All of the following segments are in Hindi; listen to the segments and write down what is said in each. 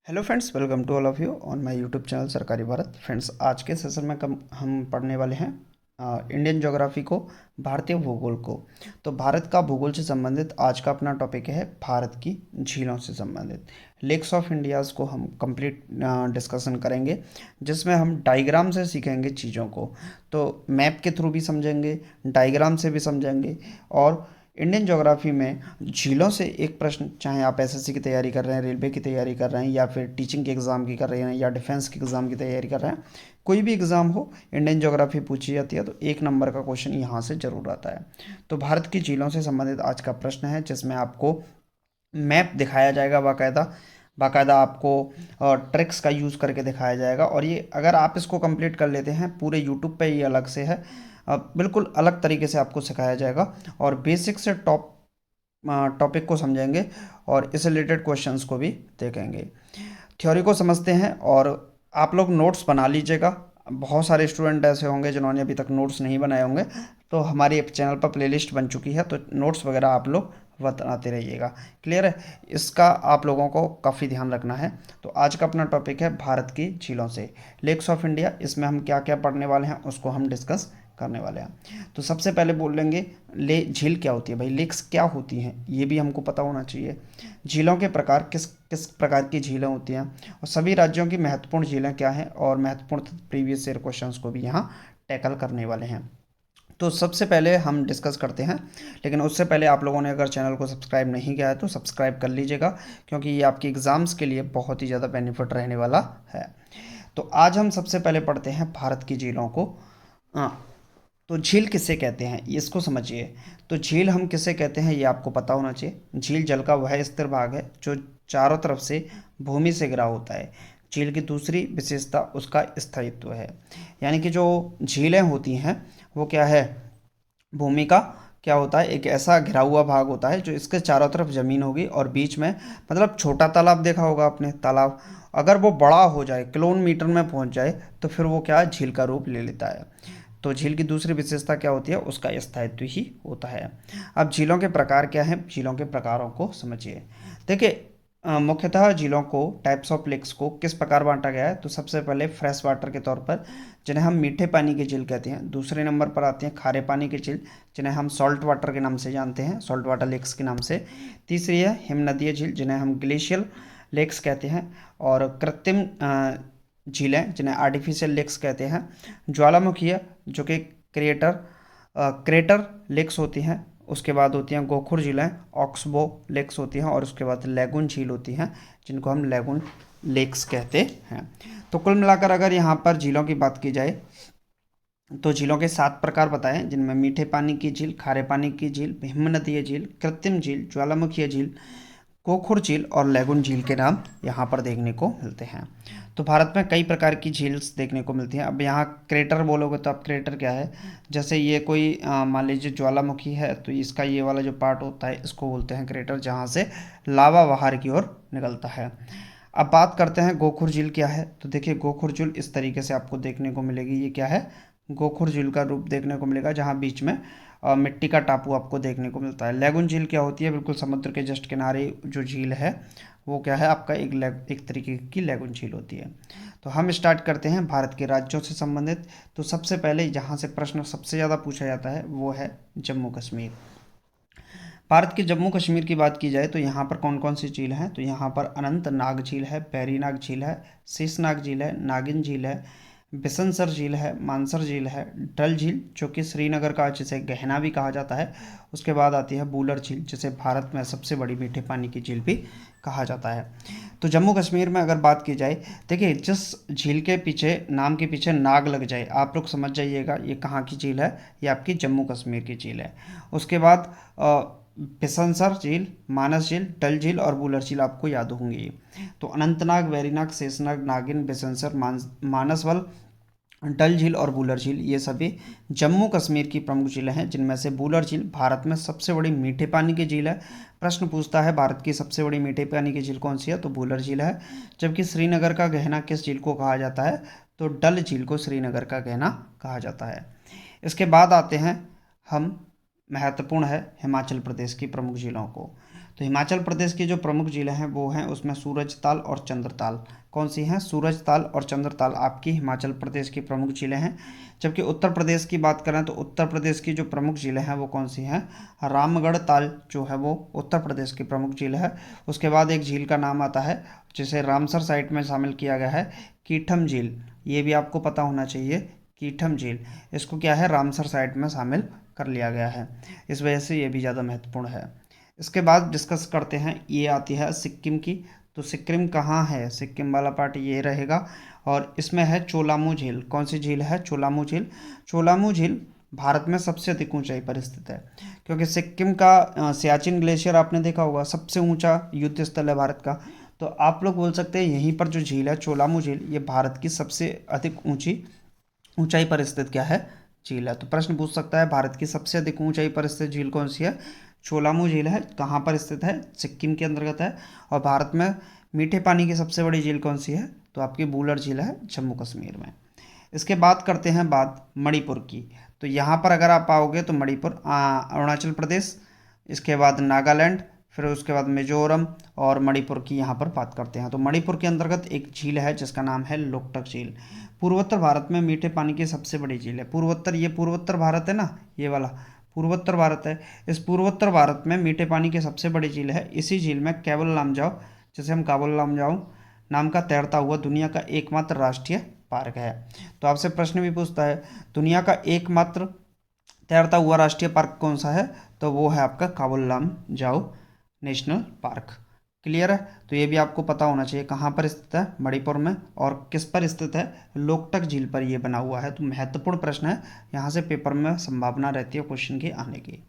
Hello friends, welcome to all of you on my YouTube channel Sarkari Bharat. Friends, आज के सेशन में हम पढ़ने वाले हैं इंडियन ज्योग्राफी को, भारतीय भूगोल को। तो भारत का भूगोल से संबंधित आज का अपना टॉपिक है भारत की झीलों से संबंधित। लेक्स ऑफ इंडियाज़ को हम कंप्लीट डिस्कशन करेंगे, जिसमें हम डायग्राम से सीखेंगे चीज़ों को। तो मैप के थ्रू भी समझेंगे, डायग्राम से भी समझेंगे। और इंडियन ज्योग्राफी में झीलों से एक प्रश्न, चाहे आप एसएससी की तैयारी कर रहे हैं, रेलवे की तैयारी कर रहे हैं, या फिर टीचिंग के एग्ज़ाम की कर रहे हैं, या डिफेंस के एग्ज़ाम की तैयारी कर रहे हैं, कोई भी एग्ज़ाम हो, इंडियन ज्योग्राफी पूछी जाती है तो एक नंबर का क्वेश्चन यहाँ से जरूर आता है। तो भारत की झीलों से संबंधित आज का प्रश्न है, जिसमें आपको मैप दिखाया जाएगा बाकायदा। बाकायदा आपको ट्रिक्स का यूज़ करके दिखाया जाएगा। और ये अगर आप इसको कंप्लीट कर लेते हैं, पूरे यूट्यूब पे ये अलग से है, बिल्कुल अलग तरीके से आपको सिखाया जाएगा। और बेसिक से टॉपिक को समझेंगे और इस रिलेटेड क्वेश्चंस को भी देखेंगे। थ्योरी को समझते हैं और आप लोग नोट्स बना लीजिएगा। बहुत सारे स्टूडेंट ऐसे होंगे जिन्होंने अभी तक नोट्स नहीं बनाए होंगे, तो हमारी चैनल पर प्लेलिस्ट बन चुकी है, तो नोट्स वगैरह आप लोग बताते रहिएगा। क्लियर है? इसका आप लोगों को काफ़ी ध्यान रखना है। तो आज का अपना टॉपिक है भारत की झीलों से, लेक्स ऑफ इंडिया। इसमें हम क्या क्या पढ़ने वाले हैं उसको हम डिस्कस करने वाले हैं। तो सबसे पहले बोल लेंगे, ले झील क्या होती है भाई, लेक्स क्या होती हैं, ये भी हमको पता होना चाहिए। झीलों के प्रकार, किस किस प्रकार की झीलें होती हैं, और सभी राज्यों की महत्वपूर्ण झीलें क्या हैं, और महत्वपूर्ण प्रीवियस ईयर क्वेश्चंस को भी यहाँ टैकल करने वाले हैं। तो सबसे पहले हम डिस्कस करते हैं, लेकिन उससे पहले आप लोगों ने अगर चैनल को सब्सक्राइब नहीं किया है तो सब्सक्राइब कर लीजिएगा, क्योंकि ये आपकी एग्ज़ाम्स के लिए बहुत ही ज़्यादा बेनिफिट रहने वाला है। तो आज हम सबसे पहले पढ़ते हैं भारत की झीलों को। तो झील किसे कहते हैं, ये इसको समझिए। तो झील हम किसे कहते हैं ये आपको पता होना चाहिए। झील जल का वह स्थिर भाग है जो चारों तरफ से भूमि से घिरा होता है। झील की दूसरी विशेषता उसका स्थायित्व है। यानी कि जो झीलें होती हैं वो क्या है, भूमि का क्या होता है, एक ऐसा घिरा हुआ भाग होता है जो इसके चारों तरफ ज़मीन होगी और बीच में, मतलब छोटा तालाब देखा होगा आपने, तालाब अगर वो बड़ा हो जाए, किलोमीटर में पहुंच जाए, तो फिर वो क्या है, झील का रूप ले लेता है। तो झील की दूसरी विशेषता क्या होती है, उसका स्थायित्व ही होता है। अब झीलों के प्रकार क्या हैं, झीलों के प्रकारों को समझिए। देखिए, मुख्यतः झीलों को, टाइप्स ऑफ लेक्स को किस प्रकार बांटा गया है। तो सबसे पहले फ्रेश वाटर के तौर पर, जिन्हें हम मीठे पानी की झील कहते हैं। दूसरे नंबर पर आते हैं खारे पानी की झील, जिन्हें हम सॉल्ट वाटर के नाम से जानते हैं, सॉल्ट वाटर लेक्स के नाम से। तीसरी है हिमनदीय झील, जिन्हें हम ग्लेशियल लेक्स कहते हैं। और कृत्रिम झीलें, जिन्हें आर्टिफिशियल लेक्स कहते हैं। ज्वालामुखीय, जो कि क्रेटर लेक्स होती हैं। उसके बाद होती हैं गोखुर झीलें, ऑक्सबो लेक्स होती हैं। और उसके बाद लैगून झील होती हैं, जिनको हम लैगून लेक्स कहते हैं। तो कुल मिलाकर अगर यहाँ पर झीलों की बात की जाए, तो झीलों के 7 प्रकार बताए, जिनमें मीठे पानी की झील, खारे पानी की झील, हिमनदीय झील, कृत्रिम झील, ज्वालामुखीय झील, गोखुर झील और लैगून झील के नाम यहाँ पर देखने को मिलते हैं। तो भारत में कई प्रकार की झील्स देखने को मिलती हैं। अब यहाँ क्रेटर बोलोगे तो अब क्रेटर क्या है, जैसे ये कोई मान लीजिए ज्वालामुखी है, तो इसका ये वाला जो पार्ट होता है इसको बोलते हैं क्रेटर, जहाँ से लावा बाहर की ओर निकलता है। अब बात करते हैं गोखुर झील क्या है। तो देखिए, गोखुर झील इस तरीके से आपको देखने को मिलेगी। ये क्या है, गोखुर झील का रूप देखने को मिलेगा, जहाँ बीच में मिट्टी का टापू आपको देखने को मिलता है। लैगून झील क्या होती है, बिल्कुल समुद्र के जस्ट किनारे जो झील है वो क्या है, आपका एक तरीके की लैगून झील होती है। तो हम स्टार्ट करते हैं भारत के राज्यों से संबंधित। तो सबसे पहले जहाँ से प्रश्न सबसे ज़्यादा पूछा जाता है वो है जम्मू कश्मीर। भारत के जम्मू कश्मीर की बात की जाए तो यहाँ पर कौन कौन सी झील हैं, तो यहाँ पर अनंतनाग झील है, बैरीनाग झील है, शेषनाग झील है, नागिन झील है, बिसनसर झील है, मानसर झील है, डल झील जो कि श्रीनगर का, जिसे गहना भी कहा जाता है। उसके बाद आती है बूलर झील, जिसे भारत में सबसे बड़ी मीठे पानी की झील भी कहा जाता है। तो जम्मू कश्मीर में अगर बात की जाए, देखिए जिस झील के पीछे, नाम के पीछे नाग लग जाए, आप लोग समझ जाइएगा ये कहाँ की झील है, ये आपकी जम्मू कश्मीर की झील है। उसके बाद बिसनसर झील, मानस झील, डल झील और बूलर झील आपको याद होंगी। तो अनंतनाग, वेरीनाग, शेषनाग, नागिन, बिसनसर, मानसवल, डल झील और बूलर झील, ये सभी जम्मू कश्मीर की प्रमुख झीलें हैं, जिनमें से बूलर झील भारत में सबसे बड़ी मीठे पानी की झील है। प्रश्न पूछता है भारत की सबसे बड़ी मीठे पानी की झील कौन सी है, तो बूलर झील है। जबकि श्रीनगर का गहना किस झील को कहा जाता है, तो डल झील को श्रीनगर का गहना कहा जाता है। इसके बाद आते हैं हम, महत्वपूर्ण है हिमाचल प्रदेश की प्रमुख झीलों को। तो हिमाचल प्रदेश की जो प्रमुख झीलें हैं वो हैं, उसमें सूरजताल और चंद्रताल। कौन सी हैं? सूरजताल और चंद्रताल आपकी हिमाचल प्रदेश की प्रमुख झीलें हैं। जबकि उत्तर प्रदेश की बात करें तो उत्तर प्रदेश की जो प्रमुख झीलें हैं वो कौन सी हैं? रामगढ़ ताल जो है वो उत्तर प्रदेश की प्रमुख झील है। उसके बाद एक झील का नाम आता है जिसे रामसर साइट में शामिल किया गया है, कीठम झील। ये भी आपको पता होना चाहिए, कीठम झील। इसको क्या है? रामसर साइट में शामिल कर लिया गया है, इस वजह से ये भी ज़्यादा महत्वपूर्ण है। इसके बाद डिस्कस करते हैं, ये आती है सिक्किम की। तो सिक्किम कहाँ है? सिक्किम वाला पार्ट ये रहेगा और इसमें है चोलामू झील। कौन सी झील है? चोलामू झील। चोलामू झील भारत में सबसे अधिक ऊंचाई पर स्थित है, क्योंकि सिक्किम का सियाचिन ग्लेशियर आपने देखा होगा, सबसे ऊंचा युद्ध स्थल है भारत का। तो आप लोग बोल सकते हैं यहीं पर जो झील है चोलामू झील, ये भारत की सबसे अधिक ऊंचाई पर स्थित क्या है? झील है। तो प्रश्न पूछ सकता है भारत की सबसे अधिक ऊंचाई पर स्थित झील कौन सी है? चोलामू झील है। कहाँ पर स्थित है? सिक्किम के अंतर्गत है। और भारत में मीठे पानी की सबसे बड़ी झील कौन सी है? तो आपकी बूलर झील है, जम्मू कश्मीर में। इसके बाद करते हैं बात मणिपुर की। तो यहाँ पर अगर आप आओगे तो मणिपुर अरुणाचल प्रदेश, इसके बाद नागालैंड, फिर उसके बाद मिजोरम और मणिपुर की यहाँ पर बात करते हैं। तो मणिपुर के अंतर्गत एक झील है जिसका नाम है लोकटक झील। पूर्वोत्तर भारत में मीठे पानी की सबसे बड़ी झील है। पूर्वोत्तर, ये पूर्वोत्तर भारत है ना, ये वाला पूर्वोत्तर भारत है। इस पूर्वोत्तर भारत में मीठे पानी की सबसे बड़ी झील है। इसी झील में केवल लामजाओ, जिसे हम काबुल लामजाओ नाम का तैरता हुआ दुनिया का एकमात्र राष्ट्रीय पार्क है। तो आपसे प्रश्न भी पूछता है दुनिया का एकमात्र तैरता हुआ राष्ट्रीय पार्क कौन सा है? तो वो है आपका Kabul Lamjao national park. Clear है? तो ये भी आपको पता होना चाहिए कहाँ पर स्थित है, मणिपुर में। और किस पर स्थित है? लोकटक झील पर ये बना हुआ है। तो महत्वपूर्ण प्रश्न है, यहाँ से पेपर में संभावना रहती है क्वेश्चन की आने की।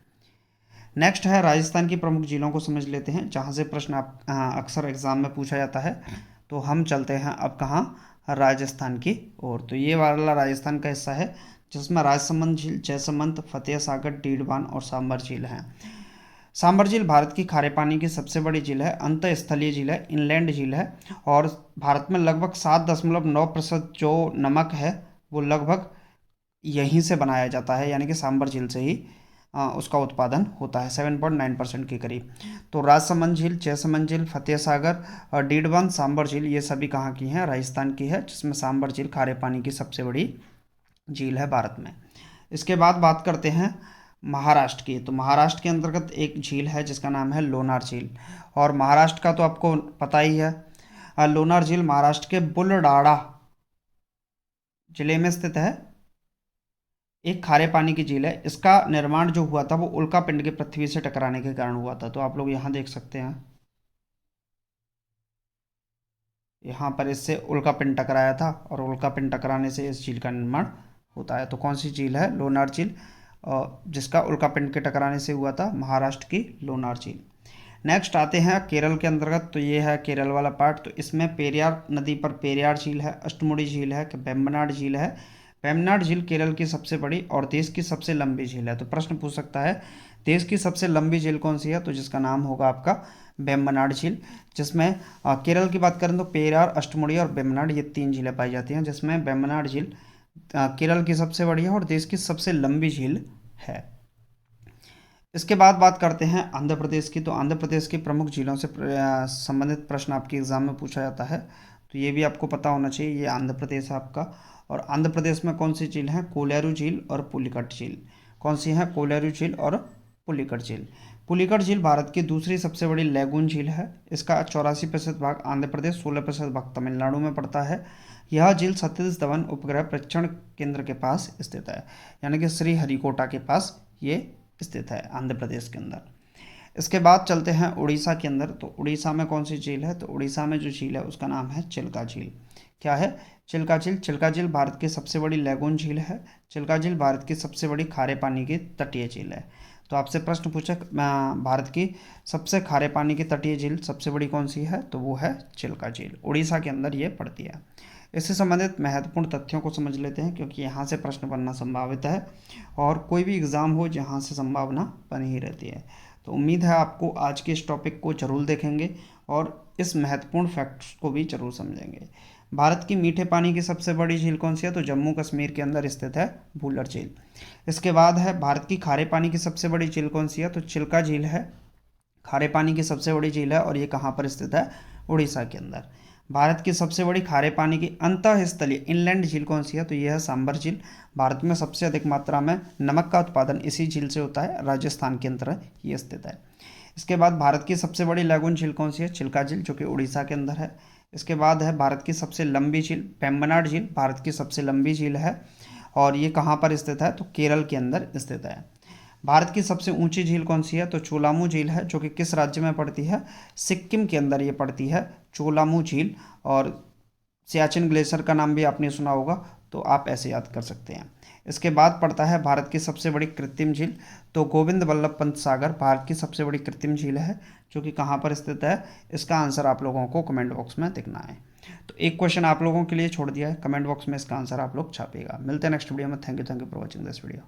नेक्स्ट है राजस्थान की प्रमुख झीलों को समझ लेते हैं, जहाँ से प्रश्न आप अक्सर एग्जाम में पूछा जाता है। तो हम चलते हैं अब कहाँ? राजस्थान की ओर। तो ये वाला राजस्थान का हिस्सा है जिसमें राजसमंद झील, जयसमंद, फतेह सागर, डीडवान और सांबर झील हैं। सांबर झील भारत की खारे पानी की सबसे बड़ी झील है, अंतःस्थलीय झील है, इनलैंड झील है। और भारत में लगभग 7.9% जो नमक है वो लगभग यहीं से बनाया जाता है, यानी कि सांबर झील से ही उसका उत्पादन होता है, 7.9% के करीब। तो राजसमंद झील, जयसमंद झील, फतेह सागर और डीडवान, सांबर झील, ये सभी कहाँ की हैं? राजस्थान की है, जिसमें सांबर झील खारे पानी की सबसे बड़ी झील है भारत में। इसके बाद बात करते हैं महाराष्ट्र की। तो महाराष्ट्र के अंतर्गत एक झील है जिसका नाम है लोनार झील। और महाराष्ट्र का तो आपको पता ही है, लोनार झील महाराष्ट्र के बुलडाणा जिले में स्थित है, एक खारे पानी की झील है। इसका निर्माण जो हुआ था वो उल्का पिंड के पृथ्वी से टकराने के कारण हुआ था। तो आप लोग यहाँ देख सकते हैं, यहाँ पर इससे उल्का पिंड टकराया था और उल्का पिंड टकराने से इस झील का निर्माण होता है। तो कौन सी झील है? लोनार झील, जिसका उल्का पिंड के टकराने से हुआ था, महाराष्ट्र की लोनार झील। नेक्स्ट आते हैं केरल के अंतर्गत। तो ये है केरल वाला पार्ट। तो इसमें पेरियार नदी पर पेरियार झील है, अष्टमुड़ी झील है, वेम्बनाड झील है। वेम्बनाड झील केरल की सबसे बड़ी और देश की सबसे लंबी झील है। तो प्रश्न पूछ सकता है देश की सबसे लंबी झील कौन सी है? तो जिसका नाम होगा आपका वेम्बनाड झील, जिसमें केरल की बात करें तो पेरियार, अष्टमुड़ी और वेम्बनाड, ये 3 झीलें पाई जाती हैं, जिसमें वेम्बनाड झील केरल की सबसे बड़ी है और देश की सबसे लंबी झील है। इसके बाद बात करते हैं आंध्र प्रदेश की। तो आंध्र प्रदेश की प्रमुख झीलों से संबंधित प्रश्न आपके एग्जाम में पूछा जाता है, तो ये भी आपको पता होना चाहिए। ये आंध्र प्रदेश है आपका। और आंध्र प्रदेश में कौन सी झील है? कोलेरू झील और पुलिकट झील। कौन सी है? कोलेरू झील और पुलिकट झील। पुलिकट झील भारत की दूसरी सबसे बड़ी लैगून झील है। इसका 84% भाग आंध्र प्रदेश, 16% भाग तमिलनाडु में पड़ता है। यह झील सतीश धवन उपग्रह परीक्षण केंद्र के पास स्थित है, यानी कि श्रीहरिकोटा के पास ये स्थित है आंध्र प्रदेश के अंदर। इसके बाद चलते हैं उड़ीसा के अंदर। तो उड़ीसा में कौन सी झील है? तो उड़ीसा में जो झील है उसका नाम है चिल्का झील। क्या है? चिल्का झील। चिल्का झील भारत की सबसे बड़ी लैगून झील है। चिल्का झील भारत की सबसे बड़ी खारे पानी की तटीय झील है। तो आपसे प्रश्न पूछा भारत की सबसे खारे पानी की तटीय झील सबसे बड़ी कौन सी है? तो वो है चिल्का झील, उड़ीसा के अंदर ये पड़ती है। इससे संबंधित महत्वपूर्ण तथ्यों को समझ लेते हैं, क्योंकि यहाँ से प्रश्न बनना संभावित है और कोई भी एग्ज़ाम हो जहाँ से संभावना बनी ही रहती है। तो उम्मीद है आपको आज के इस टॉपिक को जरूर देखेंगे और इस महत्वपूर्ण फैक्ट्स को भी जरूर समझेंगे। भारत की मीठे पानी की सबसे बड़ी झील कौन सी है? तो जम्मू कश्मीर के अंदर स्थित है भूलर झील। इसके बाद है भारत की खारे पानी की सबसे बड़ी झील कौन सी है? तो चिल्का झील है। खारे पानी की सबसे बड़ी झील है और ये कहाँ पर स्थित है? उड़ीसा के अंदर। भारत की सबसे बड़ी खारे पानी की अंतःस्थलीय इनलैंड झील कौन सी है? तो यह है सांबर झील। भारत में सबसे अधिक मात्रा में नमक का उत्पादन इसी झील से होता है, राजस्थान के अंदर ये स्थित है। इसके बाद भारत की सबसे बड़ी लैगून झील कौन सी है? चिल्का झील, जो कि उड़ीसा के अंदर है। इसके बाद है भारत की सबसे लंबी झील पेम्बनाड झील, भारत की सबसे लंबी झील है और ये कहाँ पर स्थित है? तो केरल के अंदर स्थित है। भारत की सबसे ऊंची झील कौन सी है? तो चोलामू झील है, जो कि किस राज्य में पड़ती है? सिक्किम के अंदर ये पड़ती है चोलामू झील। और सियाचिन ग्लेशियर का नाम भी आपने सुना होगा, तो आप ऐसे याद कर सकते हैं। इसके बाद पड़ता है भारत की सबसे बड़ी कृत्रिम झील, तो गोविंद वल्लभ पंत सागर भारत की सबसे बड़ी कृत्रिम झील है, जो कि कहाँ पर स्थित है? इसका आंसर आप लोगों को कमेंट बॉक्स में दिखना है। तो एक क्वेश्चन आप लोगों के लिए छोड़ दिया है, कमेंट बॉक्स में इसका आंसर आप लोग छापिएगा। मिलते हैं नेक्स्ट वीडियो में। Thank you for watching this video.